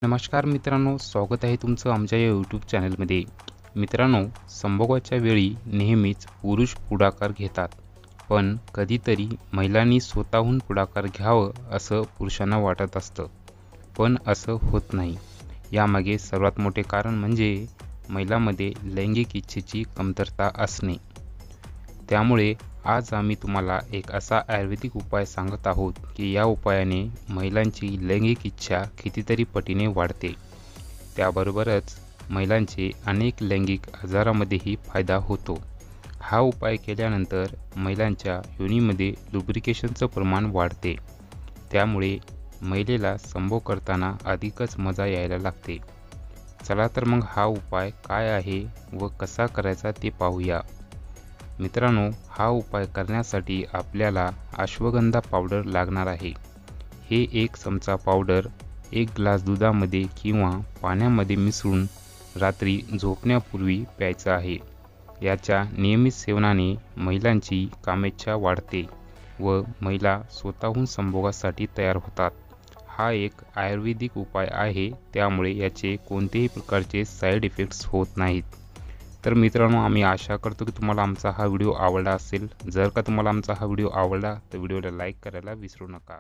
नमस्कार मित्रांनो, स्वागत आहे तुमचं आमच्या या यूट्यूब चॅनलमध्ये. मित्रांनो, संभोगाच्या वेळी नेहमीच पुरुष पुढाकार घेतात, पण कधीतरी महिलांनी स्वतःहून पुढाकार घ्यावं असं पुरुषांना वाटत असतं, पण असं होत नाही. यामागे सर्वात मोठे कारण म्हणजे महिलांमध्ये लैंगिक इच्छेची कमतरता असणे. त्यामुळे आज आम्ही तुम्हाला एक असा आयुर्वेदिक उपाय सांगत आहोत की या उपायाने महिलांची लैंगिक इच्छा कितीतरी पटीने वाढते. त्याबरोबरच महिलांचे अनेक लैंगिक आजारामध्येही फायदा होतो. हा उपाय केल्यानंतर महिलांच्या योनीमध्ये लुब्रिकेशनचं प्रमाण वाढते. त्यामुळे महिलेला संभोग करताना अधिकच मजा यायला लागते. चला तर मग हा उपाय काय आहे व कसा करायचा ते पाहूया. मित्रांनो, हा उपाय करण्यासाठी आपल्याला अश्वगंधा पावडर लागणार आहे. हे 1 चमचा पावडर 1 ग्लास दुधामध्ये किंवा पाण्यामध्ये मिसळून रात्री झोपण्यापूर्वी प्यायचं आहे. याच्या नियमित सेवनाने महिलांची कामेच्छा वाढते व महिला स्वतःहून संभोगासाठी तयार होतात. हा एक आयुर्वेदिक उपाय आहे, त्यामुळे याचे कोणत्याही प्रकारचे साईड इफेक्ट्स होत नाहीत. तर मित्रांनो, आम्ही आशा करतो की तुम्हाला आमचा हा व्हिडिओ आवडला असेल. जर का तुम्हाला आमचा हा व्हिडिओ आवडला तर व्हिडिओला लाईक करायला विसरू नका.